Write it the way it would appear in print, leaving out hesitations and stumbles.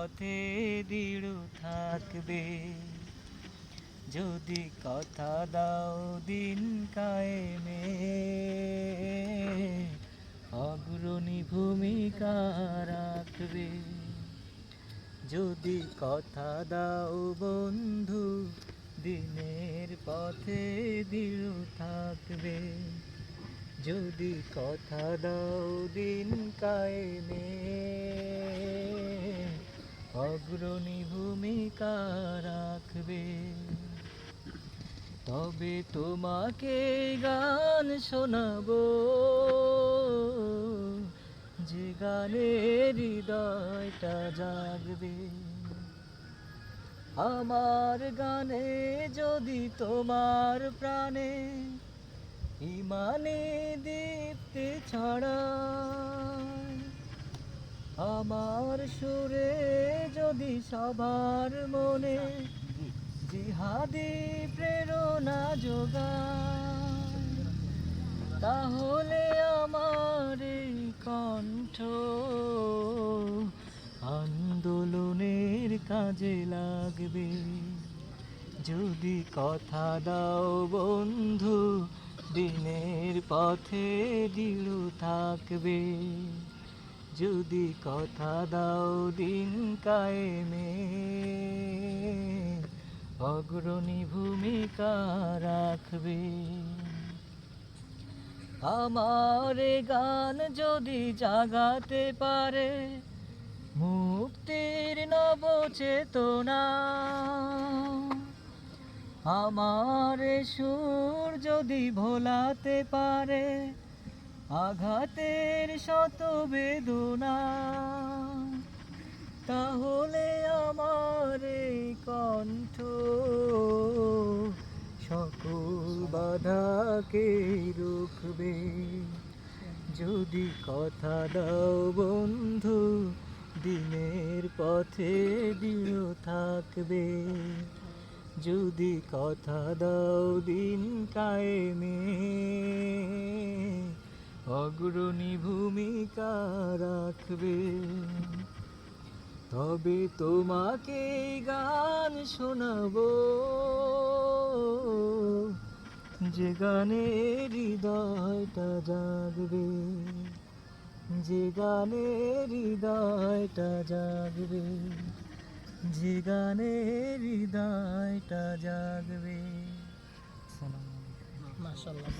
পথে দৃঢ় থাকবে। যদি কথা দাও দিন কায়েমে, অগ্রণী ভূমিকা রাখবে। যদি কথা দাও বন্ধু দিনের পথে দৃঢ় থাকবে। যদি কথা দাও দিন কায়েমে, অগ্রণী ভূমিকা রাখবে। তবে তোমাকে গান শোনাবো, যে গানে হৃদয়টা জাগবে। আমার গানে যদি তোমার প্রাণে ইমানে দীপ্তি ছড়ায়, আমার সুরে যদি সবার মনে জিহাদি প্রেরণা যোগায়, তাহলে আমার এই কণ্ঠ আন্দোলনের কাজে লাগবে। যদি কথা দাও বন্ধু দিনের পথে দৃঢ় থাকবে। যদি কথা দাও দিন কায়েমে, অগ্রণী ভূমিকা রাখবে। আমার গান যদি জাগাতে পারে মুক্তির নব চেতনা, আমার সুর যদি ভোলাতে পারে আঘাতের শত বেদনা, তাহলে আমার এই কণ্ঠ সকল বাধাকে রুখবে। যদি কথা দাও বন্ধু দিনের পথে দৃঢ় থাকবে। যদি কথা দাও দিন কায়েমে, অগ্রণী ভূমিকা রাখবে। তবে তোমাকে গান শোনাবো, যে গানে হৃদয়টা জাগবে। যে গানে হৃদয়টা জাগবে। যে গানে হৃদয়টা জাগবে। মাশাআল্লাহ।